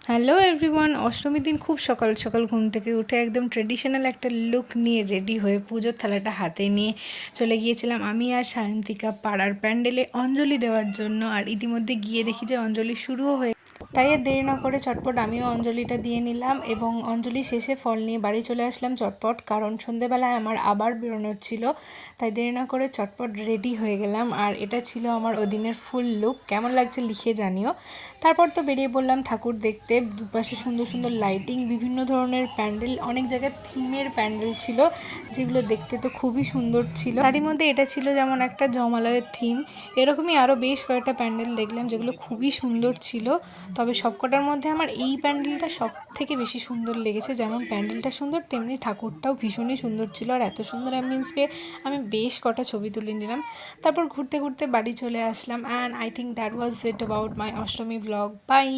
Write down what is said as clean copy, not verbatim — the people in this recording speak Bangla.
হ্যালো এভরিওয়ান, অষ্টমীর দিন খুব সকাল সকাল ঘুম থেকে উঠে একদম ট্রেডিশনাল একটা লুক নিয়ে রেডি হয়ে পুজোর থালাটা হাতে নিয়ে চলে গিয়েছিলাম আমি আর সায়ন্তিকা পাড়ার প্যান্ডেলে অঞ্জলি দেওয়ার জন্য। আর ইতিমধ্যে গিয়ে দেখি যে অঞ্জলি শুরুও হয়ে, তাই আর দেরি না করে চটপট আমিও অঞ্জলিটা দিয়ে নিলাম এবং অঞ্জলি শেষে ফল নিয়ে বাড়ি চলে আসলাম চটপট, কারণ সন্ধেবেলায় আমার আবার বেরোনোর ছিল। তাই দেরি না করে চটপট রেডি হয়ে গেলাম। আর এটা ছিল আমার ওদিনের ফুল লুক। কেমন লাগছে লিখে জানিও। তারপর তো বেরিয়ে পড়লাম ঠাকুর দেখতে। দুপাশে সুন্দর সুন্দর লাইটিং, বিভিন্ন ধরনের প্যান্ডেল, অনেক জায়গায় থিমের প্যান্ডেল ছিল যেগুলো দেখতে তো খুবই সুন্দর ছিল। তারই মধ্যে এটা ছিল যেমন একটা জমালয়ের থিম। এরকমই আরও বেশ কয়েকটা প্যান্ডেল দেখলাম যেগুলো খুবই সুন্দর ছিল। তবে সবকটার মধ্যে আমার এই প্যান্ডেলটা সব থেকে বেশি সুন্দর লেগেছে। যেমন প্যান্ডেলটা সুন্দর, তেমনি ঠাকুরটাও ভীষণই সুন্দর ছিল। আর এত সুন্দর অ্যাম্বিয়েন্স পেয়ে আমি বেশ কটা ছবি তুলে নিলাম। তারপর ঘুরতে ঘুরতে বাড়ি চলে আসলাম। And I think that was it about my Ashtami blog. By.